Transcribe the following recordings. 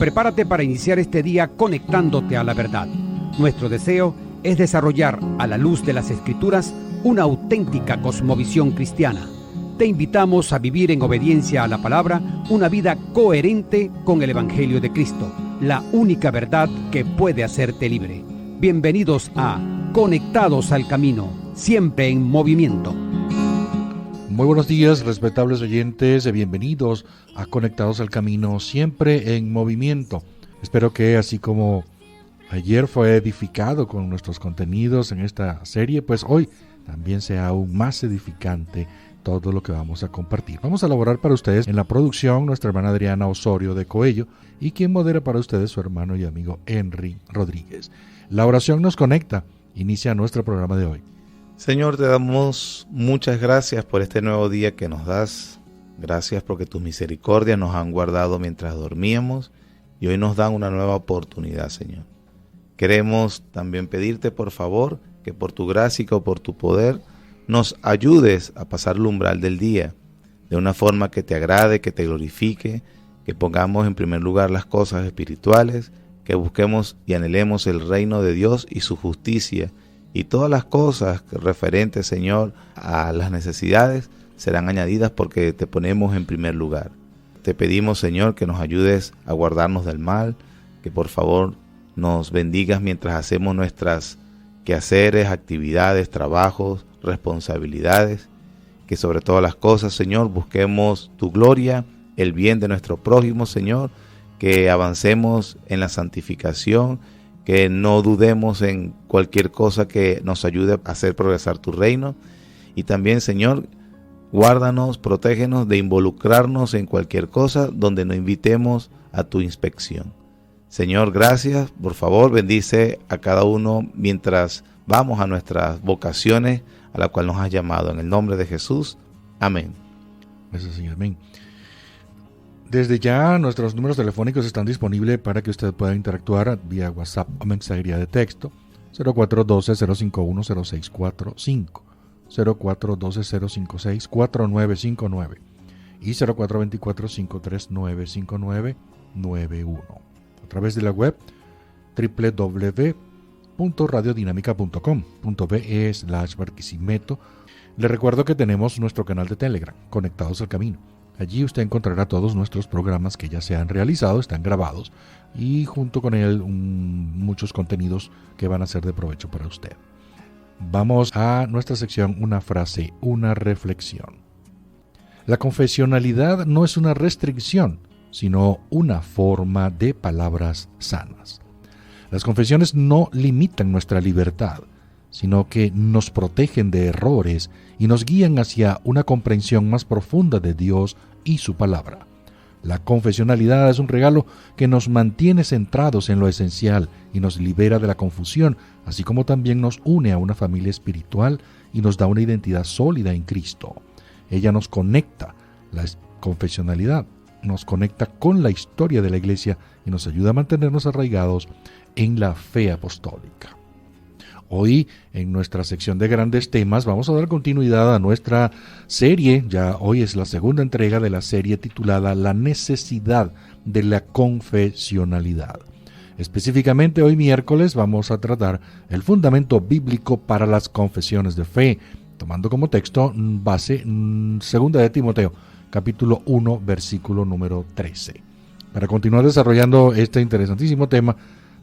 Prepárate para iniciar este día conectándote a la verdad. Nuestro deseo es desarrollar, a la luz de las Escrituras, una auténtica cosmovisión cristiana. Te invitamos a vivir en obediencia a la palabra una vida coherente con el Evangelio de Cristo, la única verdad que puede hacerte libre. Bienvenidos a Conectados al Camino, siempre en movimiento. Muy buenos días, respetables oyentes, bienvenidos a Conectados al Camino, siempre en movimiento. Espero que así como ayer fue edificado con nuestros contenidos en esta serie, pues hoy también sea aún más edificante todo lo que vamos a compartir. Vamos a elaborar para ustedes en la producción nuestra hermana Adriana Osorio de Coello y quien modera para ustedes su hermano y amigo Henry Rodríguez. La oración nos conecta, inicia nuestro programa de hoy. Señor, te damos muchas gracias por este nuevo día que nos das. Gracias porque tus misericordias nos han guardado mientras dormíamos y hoy nos dan una nueva oportunidad, Señor. Queremos también pedirte, por favor, que por tu gracia y que por tu poder nos ayudes a pasar el umbral del día de una forma que te agrade, que te glorifique, que pongamos en primer lugar las cosas espirituales, que busquemos y anhelemos el reino de Dios y su justicia. Y todas las cosas referentes, Señor, a las necesidades serán añadidas porque te ponemos en primer lugar. Te pedimos, Señor, que nos ayudes a guardarnos del mal, que por favor nos bendigas mientras hacemos nuestras quehaceres, actividades, trabajos, responsabilidades. Que sobre todas las cosas, Señor, busquemos tu gloria, el bien de nuestro prójimo, Señor, que avancemos en la santificación, que no dudemos en cualquier cosa que nos ayude a hacer progresar tu reino. Y también, Señor, guárdanos, protégenos de involucrarnos en cualquier cosa donde nos invitemos a tu inspección. Señor, gracias. Por favor, bendice a cada uno mientras vamos a nuestras vocaciones a la cual nos has llamado. En el nombre de Jesús. Amén. Gracias, Señor. Amén. Desde ya nuestros números telefónicos están disponibles para que usted pueda interactuar vía WhatsApp o mensajería de texto 0412-051-0645, 0412-056-4959 y 0424-539-5991. A través de la web www.radiodinamica.com.be/Barquisimeto. Le recuerdo que tenemos nuestro canal de Telegram, Conectados al Camino. Allí usted encontrará todos nuestros programas que ya se han realizado, están grabados, y junto con él muchos contenidos que van a ser de provecho para usted. Vamos a nuestra sección Una frase, una reflexión. La confesionalidad no es una restricción, sino una forma de palabras sanas. Las confesiones no limitan nuestra libertad, sino que nos protegen de errores y nos guían hacia una comprensión más profunda de Dios y su palabra. La confesionalidad es un regalo que nos mantiene centrados en lo esencial y nos libera de la confusión, así como también nos une a una familia espiritual y nos da una identidad sólida en Cristo. Ella nos conecta, la confesionalidad nos conecta con la historia de la Iglesia y nos ayuda a mantenernos arraigados en la fe apostólica. Hoy, en nuestra sección de grandes temas, vamos a dar continuidad a nuestra serie. Ya hoy es la segunda entrega de la serie titulada La necesidad de la confesionalidad. Específicamente, hoy miércoles vamos a tratar el fundamento bíblico para las confesiones de fe, tomando como texto base 2 de Timoteo, capítulo 1, versículo número 13. Para continuar desarrollando este interesantísimo tema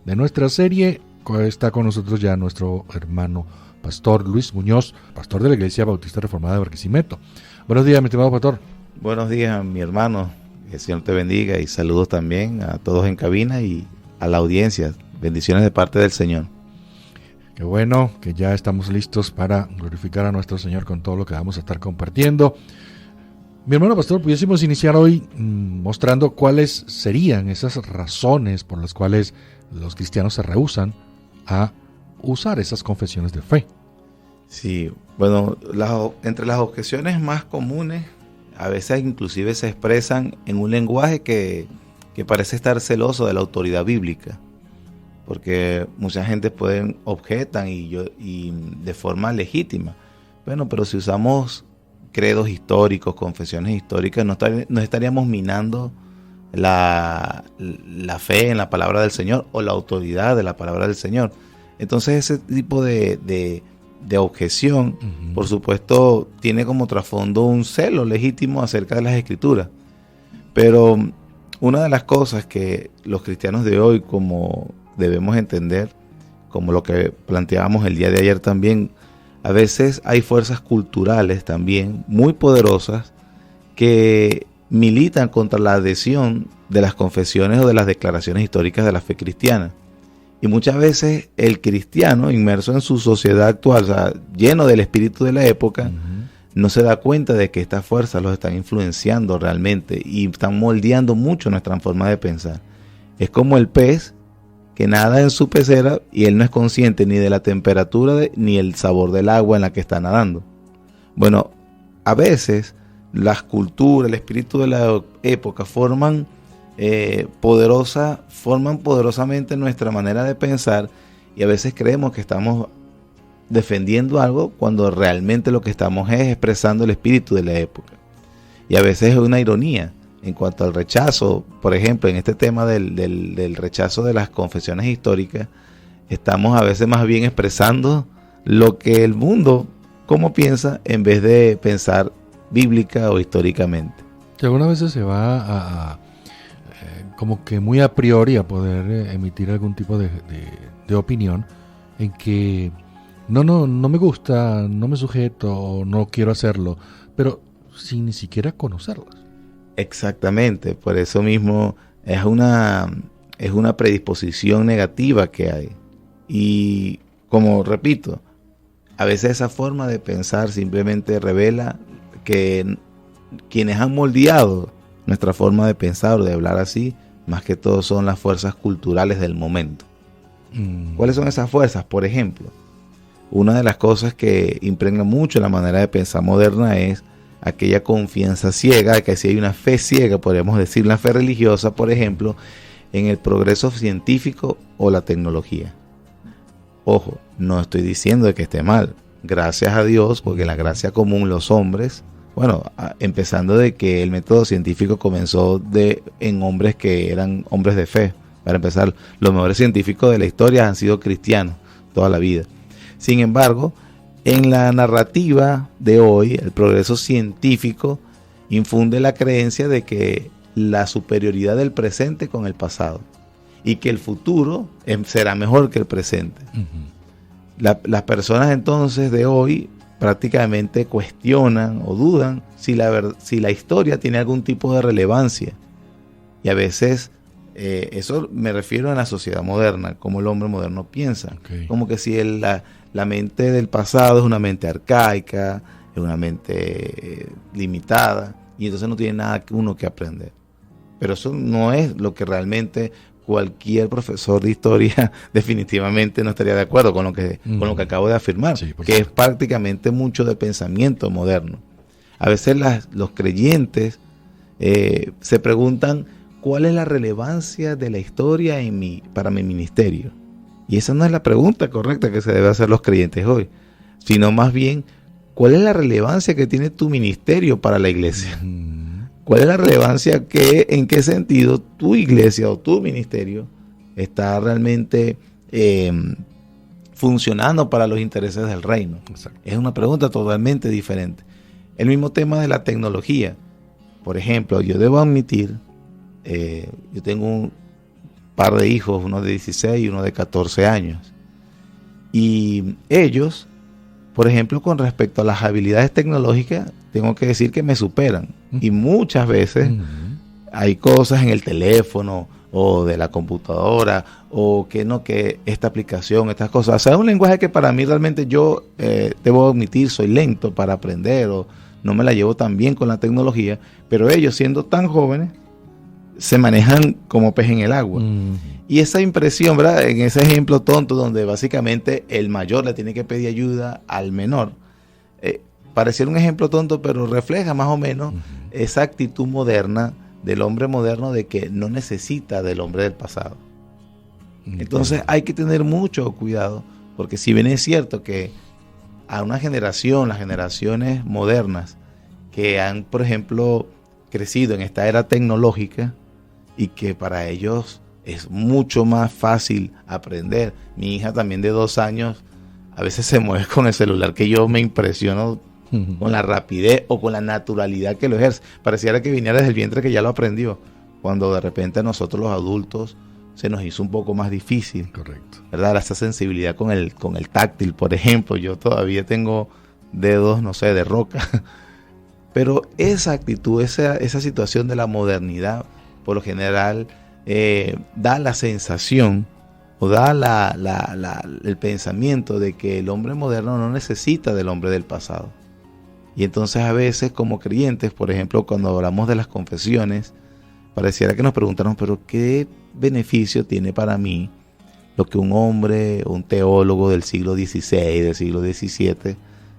de nuestra serie, está con nosotros ya nuestro hermano Pastor Luis Muñoz, pastor de la Iglesia Bautista Reformada de Barquisimeto. Buenos días, mi estimado pastor. Buenos días, mi hermano. Que el Señor te bendiga y saludos también a todos en cabina y a la audiencia. Bendiciones de parte del Señor. Qué bueno que ya estamos listos para glorificar a nuestro Señor con todo lo que vamos a estar compartiendo. Mi hermano pastor, pudiésemos iniciar hoy mostrando cuáles serían esas razones por las cuales los cristianos se rehúsan a usar esas confesiones de fe. Sí, bueno, entre las objeciones más comunes, a veces inclusive se expresan en un lenguaje que parece estar celoso de la autoridad bíblica, porque mucha gente objetan y de forma legítima. Bueno, pero si usamos credos históricos, confesiones históricas, no estaríamos minando la fe en la palabra del Señor o la autoridad de la palabra del Señor. Entonces ese tipo de objeción, por supuesto, tiene como trasfondo un celo legítimo acerca de las Escrituras. Pero una de las cosas que los cristianos de hoy como debemos entender, como lo que planteábamos el día de ayer también, a veces hay fuerzas culturales también muy poderosas que militan contra la adhesión de las confesiones o de las declaraciones históricas de la fe cristiana. Y muchas veces el cristiano, inmerso en su sociedad actual, o sea, lleno del espíritu de la época, no se da cuenta de que estas fuerzas los están influenciando realmente y están moldeando mucho nuestra forma de pensar. Es como el pez que nada en su pecera y él no es consciente ni de la temperatura ni el sabor del agua en la que está nadando. Bueno, a veces las culturas, el espíritu de la época forman poderosamente nuestra manera de pensar, y a veces creemos que estamos defendiendo algo cuando realmente lo que estamos es expresando el espíritu de la época. Y a veces es una ironía en cuanto al rechazo. Por ejemplo, en este tema del rechazo de las confesiones históricas, estamos a veces más bien expresando lo que el mundo como piensa en vez de pensar bíblica o históricamente. Que algunas veces se va como que muy a priori a poder emitir algún tipo de opinión en que no me gusta, no me sujeto, no quiero hacerlo, pero sin ni siquiera conocerlas. Exactamente, por eso mismo es una predisposición negativa que hay. Y como repito, a veces esa forma de pensar simplemente revela que quienes han moldeado nuestra forma de pensar o de hablar así, más que todo son las fuerzas culturales del momento. ¿Cuáles son esas fuerzas? Por ejemplo, una de las cosas que impregna mucho la manera de pensar moderna es aquella confianza ciega, que si hay una fe ciega, podríamos decir la fe religiosa, por ejemplo, en el progreso científico o la tecnología. Ojo, no estoy diciendo que esté mal, gracias a Dios, porque la gracia común los hombres, bueno, empezando de que el método científico comenzó en hombres que eran hombres de fe. Para empezar, los mejores científicos de la historia han sido cristianos toda la vida. Sin embargo, en la narrativa de hoy, el progreso científico infunde la creencia de que la superioridad del presente con el pasado y que el futuro será mejor que el presente. Las personas entonces de hoy prácticamente cuestionan o dudan si la historia tiene algún tipo de relevancia. Y a veces, eso me refiero a la sociedad moderna, como el hombre moderno piensa. Como que si la mente del pasado es una mente arcaica, es una mente limitada, y entonces no tiene nada uno que aprender. Pero eso no es lo que realmente cualquier profesor de historia definitivamente no estaría de acuerdo con lo que acabo de afirmar, que es prácticamente mucho de pensamiento moderno. A veces los creyentes se preguntan cuál es la relevancia de la historia para mi ministerio. Y esa no es la pregunta correcta que se debe hacer los creyentes hoy, sino más bien, ¿cuál es la relevancia que tiene tu ministerio para la iglesia? ¿Cuál es la relevancia en qué sentido tu iglesia o tu ministerio está realmente funcionando para los intereses del reino? Exacto. Es una pregunta totalmente diferente. El mismo tema de la tecnología. Por ejemplo, yo debo admitir, yo tengo un par de hijos, uno de 16 y uno de 14 años. Y ellos, por ejemplo, con respecto a las habilidades tecnológicas, tengo que decir que me superan. Y muchas veces hay cosas en el teléfono o de la computadora o que esta aplicación, estas cosas. O sea, es un lenguaje que para mí realmente yo debo admitir, soy lento para aprender o no me la llevo tan bien con la tecnología, pero ellos siendo tan jóvenes se manejan como pez en el agua. Y esa impresión, ¿verdad? En ese ejemplo tonto donde básicamente el mayor le tiene que pedir ayuda al menor, pareciera un ejemplo tonto, pero refleja más o menos esa actitud moderna del hombre moderno de que no necesita del hombre del pasado. Entonces hay que tener mucho cuidado, porque si bien es cierto que a una generación, las generaciones modernas que han, por ejemplo, crecido en esta era tecnológica, y que para ellos es mucho más fácil aprender. Mi hija también de 2 años a veces se mueve con el celular, que yo me impresiono con la rapidez o con la naturalidad que lo ejerce. Pareciera que viniera desde el vientre, que ya lo aprendió, cuando de repente a nosotros los adultos se nos hizo un poco más difícil. Correcto. ¿Verdad? Esa sensibilidad con el táctil, por ejemplo. Yo todavía tengo dedos, no sé, de roca. Pero esa actitud, esa situación de la modernidad, por lo general, da la sensación o da el pensamiento de que el hombre moderno no necesita del hombre del pasado. Y entonces a veces como creyentes, por ejemplo, cuando hablamos de las confesiones, pareciera que nos preguntaron, pero ¿qué beneficio tiene para mí lo que un hombre, un teólogo del siglo XVI, del siglo XVII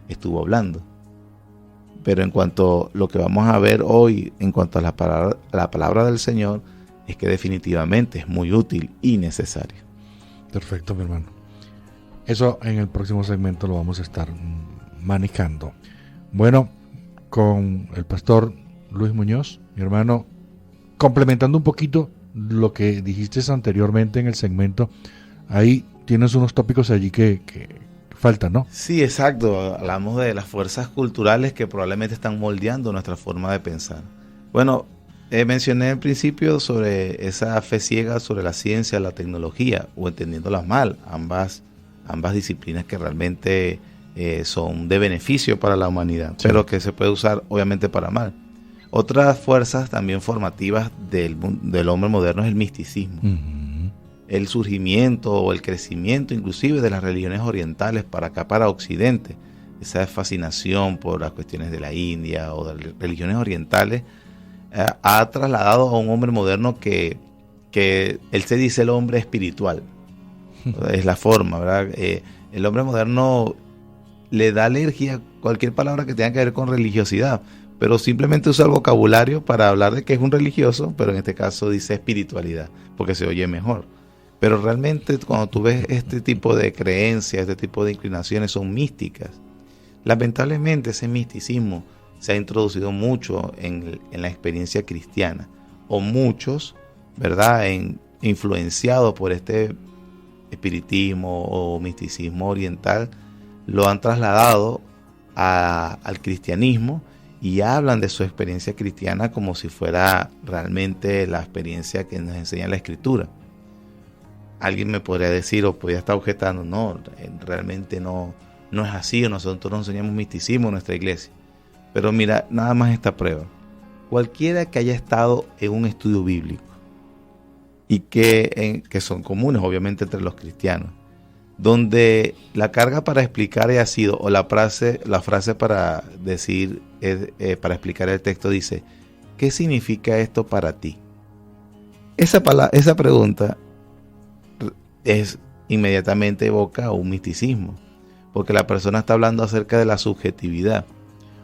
estuvo hablando? Pero en cuanto a lo que vamos a ver hoy, en cuanto a la palabra del Señor, es que definitivamente es muy útil y necesario. Perfecto, mi hermano. Eso en el próximo segmento lo vamos a estar manejando. Bueno, con el pastor Luis Muñoz, mi hermano, complementando un poquito lo que dijiste anteriormente en el segmento, ahí tienes unos tópicos allí que faltan, ¿no? Sí, exacto. Hablamos de las fuerzas culturales que probablemente están moldeando nuestra forma de pensar. Bueno, mencioné al principio sobre esa fe ciega sobre la ciencia, la tecnología, o entendiéndolas mal, ambas disciplinas que realmente son de beneficio para la humanidad, sí, pero que se puede usar obviamente para mal. Otras fuerzas también formativas del hombre moderno es el misticismo. Uh-huh. El surgimiento o el crecimiento inclusive de las religiones orientales para acá, para Occidente. Esa fascinación por las cuestiones de la India o de las religiones orientales ha trasladado a un hombre moderno que él se dice el hombre espiritual. Es la forma, ¿verdad? El hombre moderno le da alergia a cualquier palabra que tenga que ver con religiosidad, pero simplemente usa el vocabulario para hablar de que es un religioso, pero en este caso dice espiritualidad, porque se oye mejor. Pero realmente cuando tú ves este tipo de creencias, este tipo de inclinaciones son místicas. Lamentablemente ese misticismo se ha introducido mucho en la experiencia cristiana, o muchos, ¿verdad?, influenciados por este espiritismo o misticismo oriental, lo han trasladado al cristianismo y hablan de su experiencia cristiana como si fuera realmente la experiencia que nos enseña la Escritura. Alguien me podría decir o podría estar objetando, no, realmente no es así, nosotros no enseñamos misticismo en nuestra iglesia. Pero mira, nada más esta prueba. Cualquiera que haya estado en un estudio bíblico y que son comunes obviamente entre los cristianos, donde la carga para explicar haya sido, o la frase para decir, para explicar el texto dice, ¿qué significa esto para ti? Esa pregunta inmediatamente evoca un misticismo, porque la persona está hablando acerca de la subjetividad.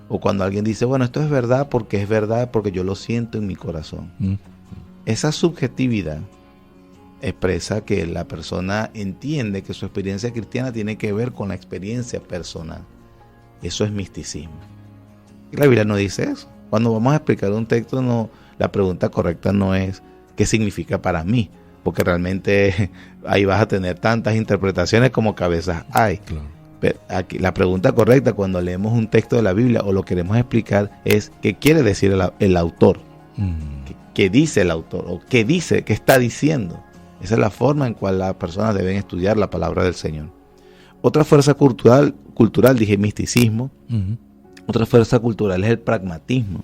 O cuando alguien dice, bueno, esto es verdad porque yo lo siento en mi corazón. Esa subjetividad expresa que la persona entiende que su experiencia cristiana tiene que ver con la experiencia personal. Eso es misticismo. Y la Biblia no dice eso. Cuando vamos a explicar un texto, la pregunta correcta no es ¿qué significa para mí? Porque realmente ahí vas a tener tantas interpretaciones como cabezas hay. Claro. Pero aquí, la pregunta correcta cuando leemos un texto de la Biblia o lo queremos explicar es ¿qué quiere decir el autor? ¿Qué dice el autor? ¿O qué está diciendo? Esa es la forma en cual las personas deben estudiar la palabra del Señor. Otra fuerza cultural dije misticismo. Uh-huh. Otra fuerza cultural es el pragmatismo.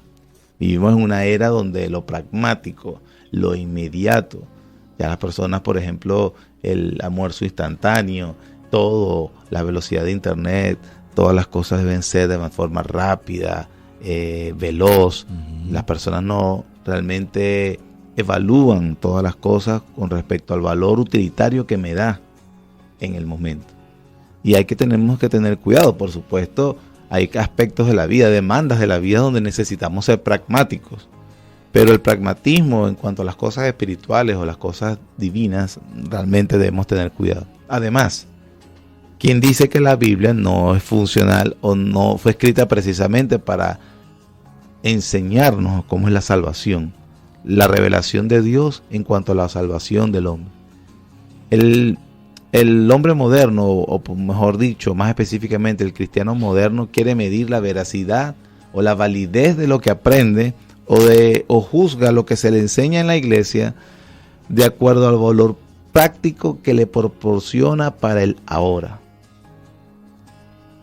Vivimos en una era donde lo pragmático, lo inmediato, ya las personas, por ejemplo, el almuerzo instantáneo, todo, la velocidad de internet, todas las cosas deben ser de una forma rápida, veloz. Uh-huh. Las personas no realmente evalúan todas las cosas con respecto al valor utilitario que me da en el momento. Y tenemos que tener cuidado, por supuesto, hay aspectos de la vida, demandas de la vida donde necesitamos ser pragmáticos. Pero el pragmatismo en cuanto a las cosas espirituales o las cosas divinas, realmente debemos tener cuidado. Además, ¿quién dice que la Biblia no es funcional o no fue escrita precisamente para enseñarnos cómo es la salvación? la revelación de Dios en cuanto a la salvación del hombre. El hombre moderno, o mejor dicho, más específicamente el cristiano moderno, quiere medir la veracidad o la validez de lo que aprende o juzga lo que se le enseña en la iglesia de acuerdo al valor práctico que le proporciona para el ahora.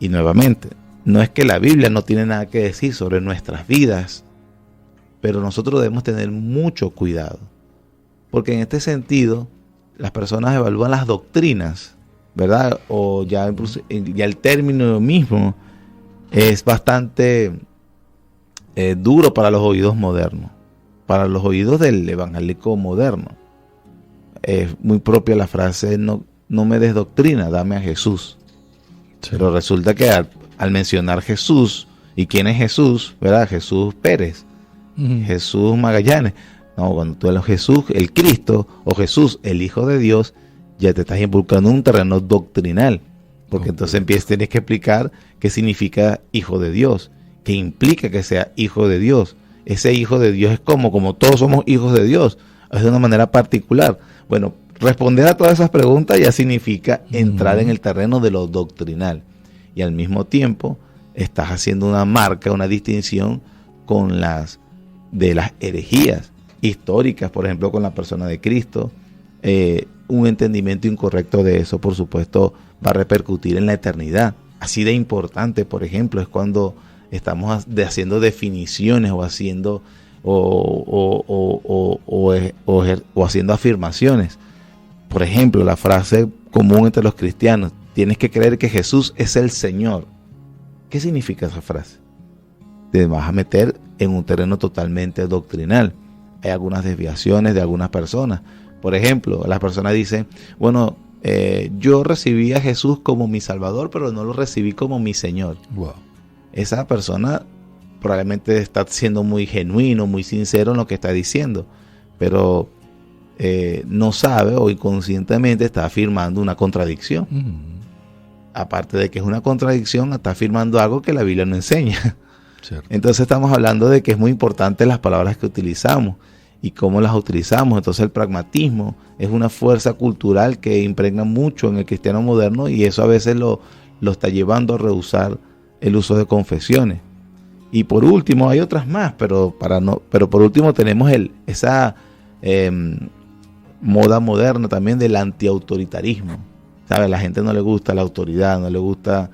Y nuevamente, no es que la Biblia no tiene nada que decir sobre nuestras vidas, pero nosotros debemos tener mucho cuidado, porque en este sentido las personas evalúan las doctrinas, ¿verdad? O ya el término mismo es bastante duro para los oídos modernos, para los oídos del evangélico moderno. Es muy propia la frase, no me des doctrina, dame a Jesús. Sí. Pero resulta que al mencionar Jesús, ¿y quién es Jesús? ¿Verdad? Jesús Pérez, Jesús Magallanes. No, cuando tú eres Jesús, el Cristo, o Jesús, el Hijo de Dios, ya te estás involucrando en un terreno doctrinal. Porque entonces tienes que explicar qué significa Hijo de Dios, qué implica que sea Hijo de Dios. Ese Hijo de Dios es como todos somos hijos de Dios, es de una manera particular. Bueno, responder a todas esas preguntas ya significa entrar en el terreno de lo doctrinal. Y al mismo tiempo estás haciendo una marca, una distinción con las herejías históricas, por ejemplo, con la persona de Cristo. Un entendimiento incorrecto de eso, por supuesto, va a repercutir en la eternidad. Así de importante, por ejemplo, es cuando estamos haciendo definiciones o haciendo o haciendo afirmaciones. Por ejemplo, la frase común entre los cristianos: tienes que creer que Jesús es el Señor. ¿Qué significa esa frase? Te vas a meter en un terreno totalmente doctrinal. Hay algunas desviaciones de algunas personas. Por ejemplo, las personas dicen, bueno, yo recibí a Jesús como mi Salvador, pero no lo recibí como mi Señor. Wow. Esa persona probablemente está siendo muy genuino, muy sincero en lo que está diciendo, pero no sabe o inconscientemente está afirmando una contradicción. Aparte de que es una contradicción, está afirmando algo que la Biblia no enseña. Cierto. Entonces estamos hablando de que es muy importante las palabras que utilizamos y cómo las utilizamos. Entonces el pragmatismo es una fuerza cultural que impregna mucho en el cristiano moderno, y eso a veces lo está llevando a rehusar el uso de confesiones. Y por último, hay otras más, pero por último tenemos esa moda moderna también del antiautoritarismo. ¿Sabe? A la gente no le gusta la autoridad, no le gusta,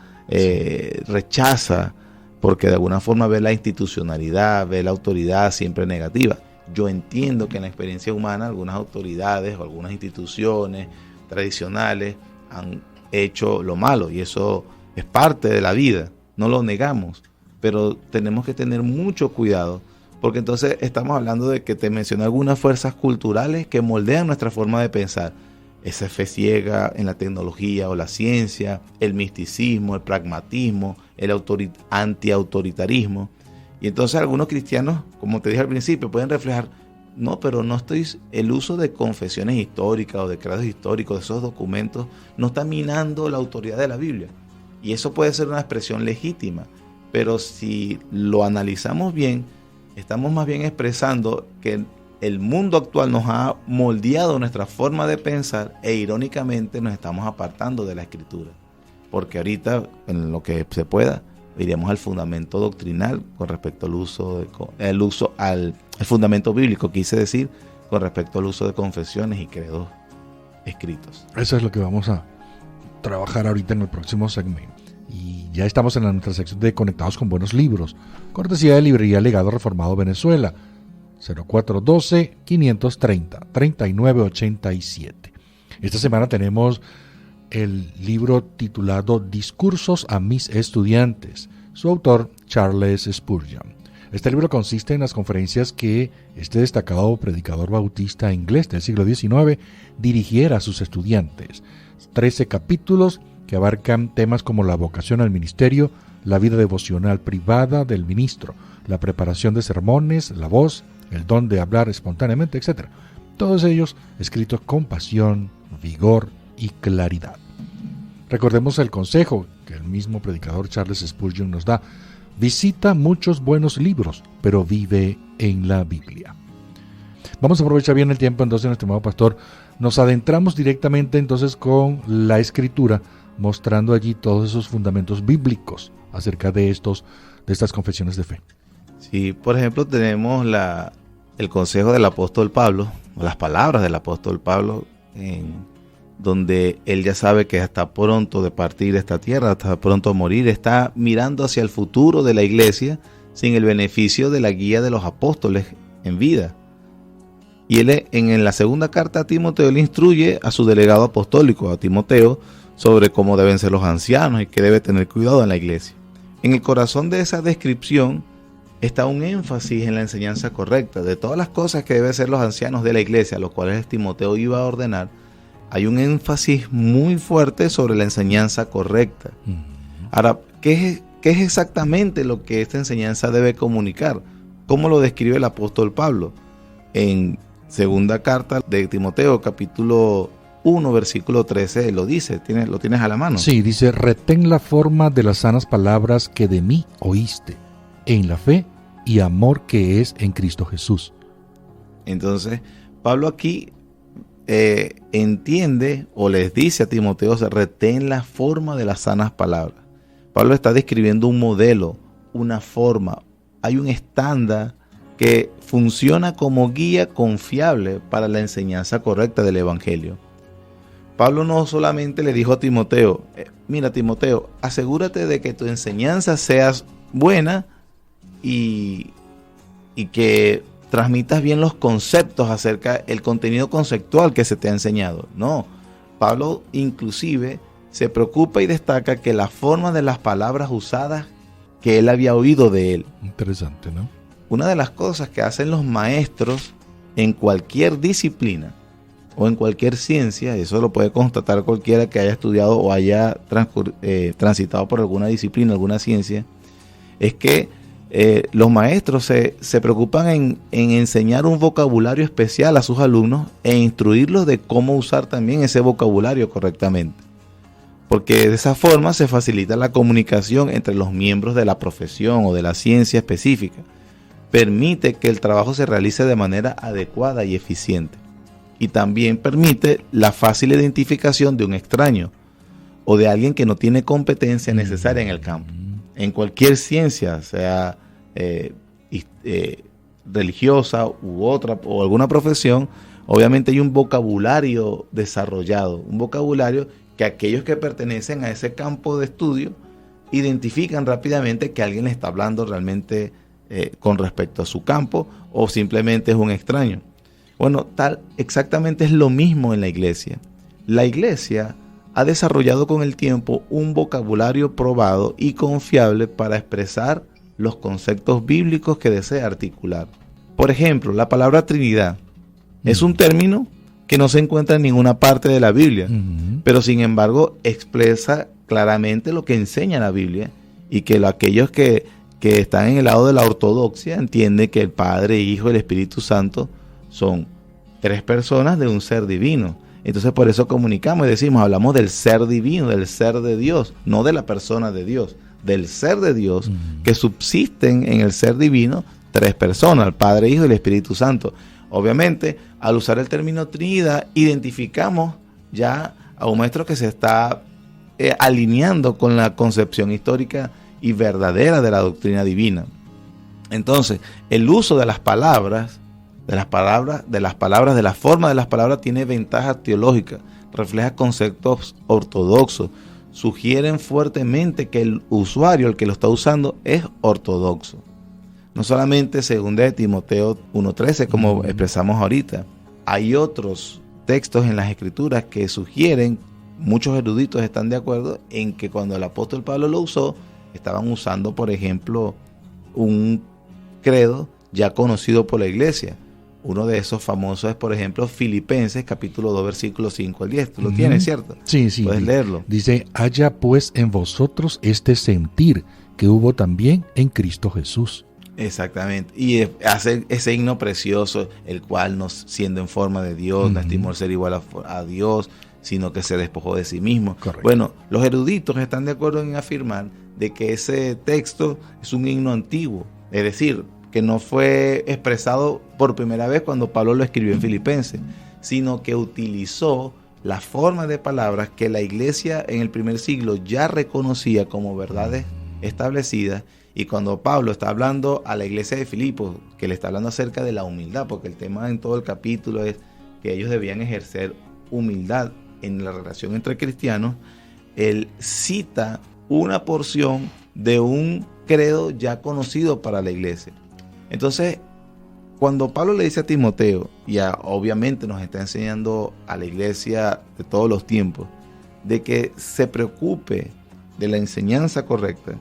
rechaza, porque de alguna forma ve la institucionalidad, ve la autoridad siempre negativa. Yo entiendo que en la experiencia humana algunas autoridades o algunas instituciones tradicionales han hecho lo malo, y eso es parte de la vida, no lo negamos, pero tenemos que tener mucho cuidado, porque entonces estamos hablando de que te mencioné algunas fuerzas culturales que moldean nuestra forma de pensar. Esa fe ciega en la tecnología o la ciencia, el misticismo, el pragmatismo, el antiautoritarismo. Y entonces algunos cristianos, como te dije al principio, pueden reflejar, no, pero el uso de confesiones históricas o de credos históricos, de esos documentos, no está minando la autoridad de la Biblia. Y eso puede ser una expresión legítima, pero si lo analizamos bien, estamos más bien expresando que el mundo actual nos ha moldeado nuestra forma de pensar, e irónicamente nos estamos apartando de la Escritura. Porque ahorita, en lo que se pueda, iríamos al fundamento doctrinal con respecto al fundamento bíblico, quise decir, con respecto al uso de confesiones y credos escritos. Eso es lo que vamos a trabajar ahorita en el próximo segmento. Y ya estamos en nuestra sección de Conectados con Buenos Libros, cortesía de Librería Legado Reformado Venezuela, 0412-530-3987. Esta semana tenemos el libro titulado Discursos a mis estudiantes, su autor Charles Spurgeon. Este libro consiste en las conferencias que este destacado predicador bautista inglés del siglo XIX dirigiera a sus estudiantes. 13 capítulos que abarcan temas como la vocación al ministerio, la vida devocional privada del ministro, la preparación de sermones, la voz, el don de hablar espontáneamente, etc. Todos ellos escritos con pasión, vigor y claridad. Recordemos el consejo que el mismo predicador Charles Spurgeon nos da: visita muchos buenos libros, pero vive en la Biblia. Vamos a aprovechar bien el tiempo, entonces, nuestro estimado pastor. Nos adentramos directamente entonces con la Escritura, mostrando allí todos esos fundamentos bíblicos acerca de estas confesiones de fe. Sí, por ejemplo, tenemos el consejo del apóstol Pablo, las palabras del apóstol Pablo, donde él ya sabe que está pronto de partir de esta tierra, está pronto a morir, está mirando hacia el futuro de la iglesia sin el beneficio de la guía de los apóstoles en vida. Y él en la segunda carta a Timoteo le instruye a su delegado apostólico, a Timoteo, sobre cómo deben ser los ancianos y que debe tener cuidado en la iglesia. En el corazón de esa descripción está un énfasis en la enseñanza correcta. De todas las cosas que deben ser los ancianos de la iglesia, a los cuales Timoteo iba a ordenar, hay un énfasis muy fuerte sobre la enseñanza correcta. Ahora, ¿qué es exactamente lo que esta enseñanza debe comunicar? ¿Cómo lo describe el apóstol Pablo? En segunda carta de Timoteo, capítulo 1, versículo 13, lo dice. ¿Lo tienes a la mano? Sí, dice: retén la forma de las sanas palabras que de mí oíste, en la fe y amor que es en Cristo Jesús. Entonces, Pablo aquí entiende o les dice a Timoteo: retén la forma de las sanas palabras. Pablo está describiendo un modelo, una forma, hay un estándar que funciona como guía confiable para la enseñanza correcta del Evangelio. Pablo no solamente le dijo a Timoteo: mira, Timoteo, asegúrate de que tu enseñanza sea buena y que transmitas bien los conceptos acerca del contenido conceptual que se te ha enseñado. No, Pablo inclusive se preocupa y destaca que la forma de las palabras usadas que él había oído de él. Interesante, ¿no? Una de las cosas que hacen los maestros en cualquier disciplina o en cualquier ciencia, eso lo puede constatar cualquiera que haya estudiado o haya transitado por alguna disciplina, alguna ciencia, es que los maestros se preocupan en enseñar un vocabulario especial a sus alumnos e instruirlos de cómo usar también ese vocabulario correctamente. Porque de esa forma se facilita la comunicación entre los miembros de la profesión o de la ciencia específica. Permite que el trabajo se realice de manera adecuada y eficiente. Y también permite la fácil identificación de un extraño o de alguien que no tiene competencia necesaria en el campo. En cualquier ciencia, sea religiosa u otra o alguna profesión, obviamente hay un vocabulario desarrollado, un vocabulario que aquellos que pertenecen a ese campo de estudio identifican rápidamente que alguien le está hablando realmente con respecto a su campo o simplemente es un extraño. Bueno, exactamente es lo mismo en la iglesia. La iglesia ha desarrollado con el tiempo un vocabulario probado y confiable para expresar los conceptos bíblicos que desea articular. Por ejemplo, la palabra Trinidad es un término que no se encuentra en ninguna parte de la Biblia, pero sin embargo expresa claramente lo que enseña la Biblia y que aquellos que están en el lado de la ortodoxia entienden que el Padre, Hijo y el Espíritu Santo son tres personas de un ser divino. Entonces por eso comunicamos y decimos, hablamos del ser divino, del ser de Dios, no de la persona de Dios, del ser de Dios, que subsisten en el ser divino tres personas, el Padre, Hijo y el Espíritu Santo. Obviamente, al usar el término Trinidad, identificamos ya a un maestro que se está alineando con la concepción histórica y verdadera de la doctrina divina. Entonces, el uso de las palabras, de la forma de las palabras tiene ventajas teológicas, refleja conceptos ortodoxos, sugieren fuertemente que el usuario, el que lo está usando, es ortodoxo. No solamente según de Timoteo 1:13, como expresamos ahorita, hay otros textos en las Escrituras que sugieren, muchos eruditos están de acuerdo en que cuando el apóstol Pablo lo usó, estaban usando, por ejemplo, un credo ya conocido por la iglesia. Uno de esos famosos es, por ejemplo, Filipenses, capítulo 2, versículos 5 al 10. Tú lo tienes, ¿cierto? Sí. Puedes leerlo. Dice, haya pues en vosotros este sentir que hubo también en Cristo Jesús. Exactamente. Y hace ese himno precioso, el cual, siendo en forma de Dios, no estimó ser igual a Dios, sino que se despojó de sí mismo. Correcto. Bueno, los eruditos están de acuerdo en afirmar de que ese texto es un himno antiguo. Es decir, que no fue expresado por primera vez cuando Pablo lo escribió en Filipenses, sino que utilizó la forma de palabras que la iglesia en el primer siglo ya reconocía como verdades establecidas. Y cuando Pablo está hablando a la iglesia de Filipos, que le está hablando acerca de la humildad, porque el tema en todo el capítulo es que ellos debían ejercer humildad en la relación entre cristianos, él cita una porción de un credo ya conocido para la iglesia. Entonces, cuando Pablo le dice a Timoteo, y obviamente nos está enseñando a la iglesia de todos los tiempos, de que se preocupe de la enseñanza correcta,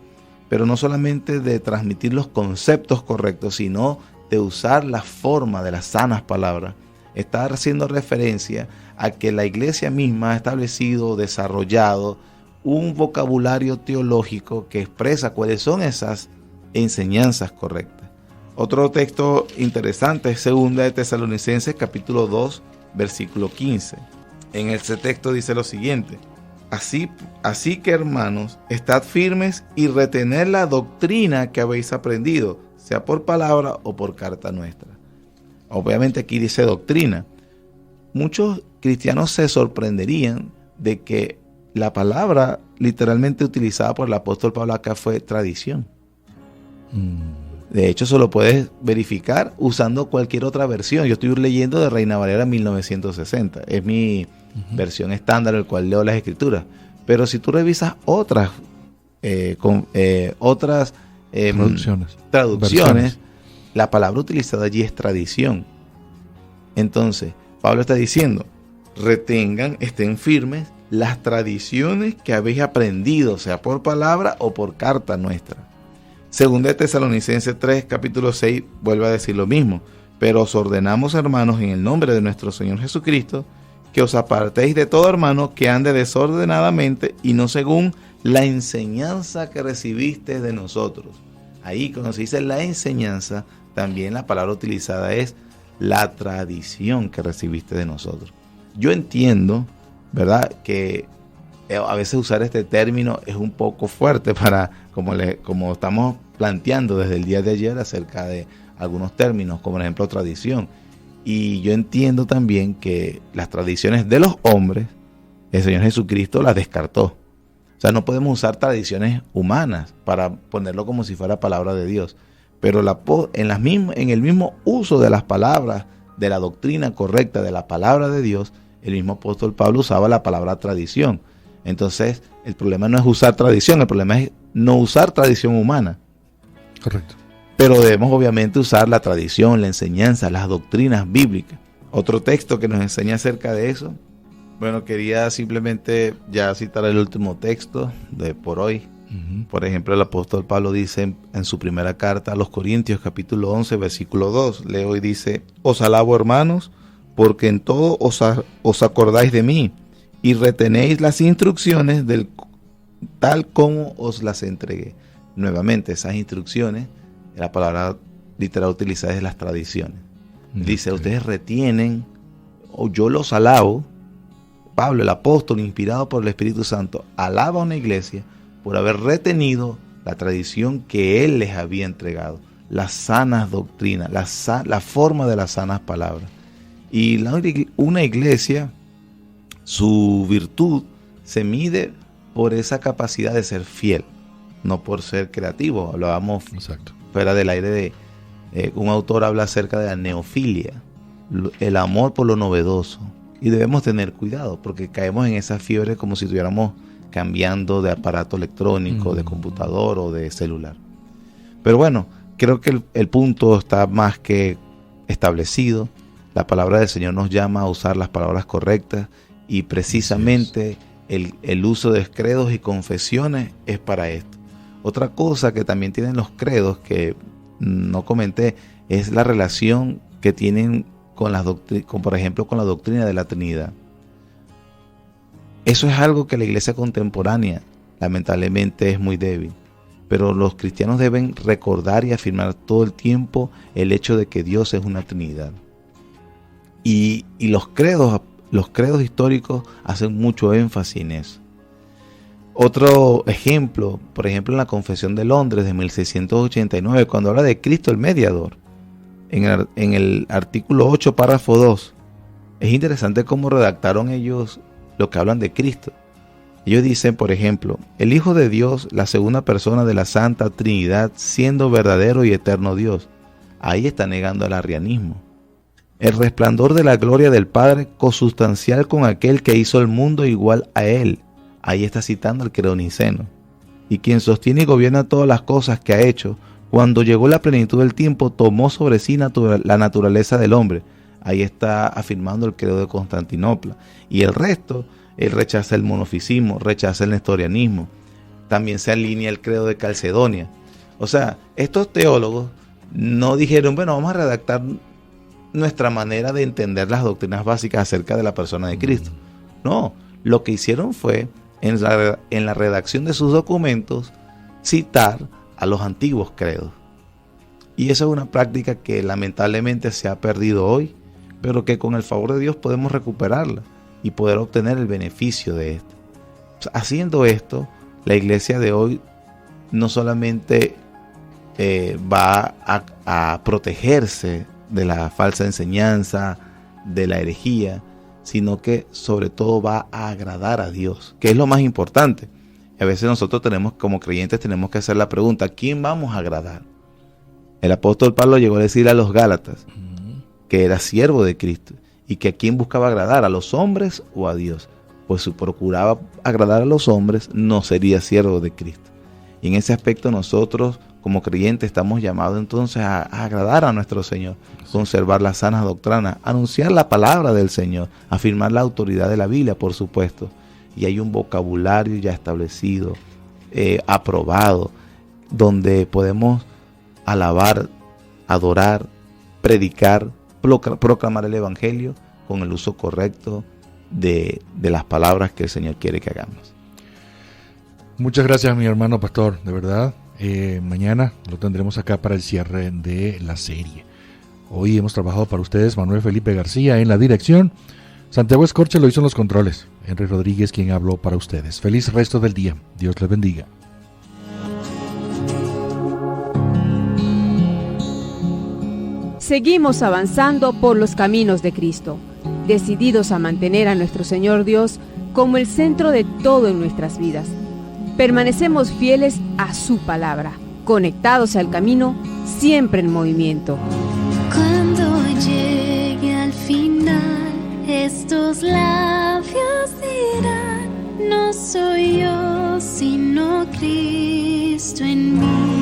pero no solamente de transmitir los conceptos correctos, sino de usar la forma de las sanas palabras, está haciendo referencia a que la iglesia misma ha establecido, desarrollado un vocabulario teológico que expresa cuáles son esas enseñanzas correctas. Otro texto interesante es 2 de Tesalonicenses capítulo 2 versículo 15. En ese texto dice lo siguiente: Así que, hermanos, estad firmes y retened la doctrina que habéis aprendido, sea por palabra o por carta nuestra. Obviamente aquí dice doctrina. Muchos cristianos se sorprenderían de que la palabra literalmente utilizada por el apóstol Pablo acá fue tradición. De hecho, eso lo puedes verificar usando cualquier otra versión. Yo estoy leyendo de Reina Valera 1960. Es mi versión estándar, el cual leo las escrituras. Pero si tú revisas otras traducciones, la palabra utilizada allí es tradición. Entonces, Pablo está diciendo, retengan, estén firmes las tradiciones que habéis aprendido, sea por palabra o por carta nuestra. 2 de Tesalonicenses 3, capítulo 6, vuelve a decir lo mismo. Pero os ordenamos, hermanos, en el nombre de nuestro Señor Jesucristo, que os apartéis de todo hermano que ande desordenadamente y no según la enseñanza que recibiste de nosotros. Ahí, cuando se dice la enseñanza, también la palabra utilizada es la tradición que recibiste de nosotros. Yo entiendo, ¿verdad?, que a veces usar este término es un poco fuerte para, como estamos planteando desde el día de ayer acerca de algunos términos, como por ejemplo tradición. Y yo entiendo también que las tradiciones de los hombres, el Señor Jesucristo las descartó. O sea, no podemos usar tradiciones humanas para ponerlo como si fuera palabra de Dios. Pero en el mismo uso de las palabras, de la doctrina correcta de la palabra de Dios, el mismo apóstol Pablo usaba la palabra tradición. Entonces, el problema no es usar tradición, el problema es no usar tradición humana. Correcto. Pero debemos obviamente usar la tradición, la enseñanza, las doctrinas bíblicas. Otro texto que nos enseña acerca de eso, bueno, quería simplemente ya citar el último texto de por hoy. Por ejemplo, el apóstol Pablo dice en su primera carta a los Corintios, capítulo 11, versículo 2, leo y dice: Os alabo, hermanos, porque en todo os acordáis de mí y retenéis las instrucciones tal como os las entregué. Nuevamente, esas instrucciones, la palabra literal utilizada es las tradiciones. Dice, ustedes retienen, o yo los alabo. Pablo, el apóstol, inspirado por el Espíritu Santo, alaba a una iglesia por haber retenido la tradición que él les había entregado, las sanas doctrinas, la forma de las sanas palabras. Y una iglesia, su virtud se mide por esa capacidad de ser fiel, no por ser creativo. Hablábamos fuera del aire de un autor habla acerca de la neofilia, el amor por lo novedoso. Y debemos tener cuidado porque caemos en esa fiebre como si estuviéramos cambiando de aparato electrónico, de computador o de celular. Pero bueno, creo que el punto está más que establecido. La palabra del Señor nos llama a usar las palabras correctas y precisamente el uso de credos y confesiones es para esto. Otra cosa que también tienen los credos que no comenté es la relación que tienen por ejemplo, con la doctrina de la Trinidad. Eso es algo que la iglesia contemporánea lamentablemente es muy débil. Pero los cristianos deben recordar y afirmar todo el tiempo el hecho de que Dios es una Trinidad. Y los credos históricos hacen mucho énfasis en eso. Otro ejemplo, por ejemplo, en la Confesión de Londres de 1689, cuando habla de Cristo el mediador, en el artículo 8, párrafo 2, es interesante cómo redactaron ellos lo que hablan de Cristo. Ellos dicen, por ejemplo, el Hijo de Dios, la segunda persona de la Santa Trinidad, siendo verdadero y eterno Dios. Ahí está negando al arrianismo. El resplandor de la gloria del Padre, consustancial con aquel que hizo el mundo igual a él. Ahí está citando al credo niceno. Y quien sostiene y gobierna todas las cosas que ha hecho, cuando llegó la plenitud del tiempo, tomó sobre sí la naturaleza del hombre. Ahí está afirmando el credo de Constantinopla. Y el resto, él rechaza el monofisismo, rechaza el nestorianismo. También se alinea el credo de Calcedonia. O sea, estos teólogos no dijeron, bueno, vamos a redactar nuestra manera de entender las doctrinas básicas acerca de la persona de Cristo. No, lo que hicieron fue, en la redacción de sus documentos, citar a los antiguos credos. Y eso es una práctica que lamentablemente se ha perdido hoy, pero que con el favor de Dios podemos recuperarla y poder obtener el beneficio de esto. Haciendo esto, la iglesia de hoy no solamente va a protegerse de la falsa enseñanza, de la herejía, sino que sobre todo va a agradar a Dios, que es lo más importante. Y a veces nosotros como creyentes tenemos que hacer la pregunta, ¿a quién vamos a agradar? El apóstol Pablo llegó a decir a los Gálatas que era siervo de Cristo y que a quién buscaba agradar, ¿a los hombres o a Dios? Pues si procuraba agradar a los hombres, no sería siervo de Cristo. Y en ese aspecto nosotros como creyentes estamos llamados entonces a agradar a nuestro Señor, conservar las sanas doctrinas, anunciar la palabra del Señor, afirmar la autoridad de la Biblia, por supuesto. Y hay un vocabulario ya establecido, aprobado, donde podemos alabar, adorar, predicar, proclamar el Evangelio con el uso correcto de las palabras que el Señor quiere que hagamos. Muchas gracias, mi hermano pastor, de verdad. Mañana lo tendremos acá para el cierre de la serie. Hoy hemos trabajado para ustedes Manuel Felipe García en la dirección, Santiago Escorche lo hizo en los controles, Henry Rodríguez quien habló para ustedes. Feliz resto del día, Dios les bendiga. Seguimos avanzando por los caminos de Cristo, decididos a mantener a nuestro Señor Dios como el centro de todo en nuestras vidas. Permanecemos fieles a su palabra, conectados al camino, siempre en movimiento. Cuando llegue al final, estos labios dirán, no soy yo, sino Cristo en mí.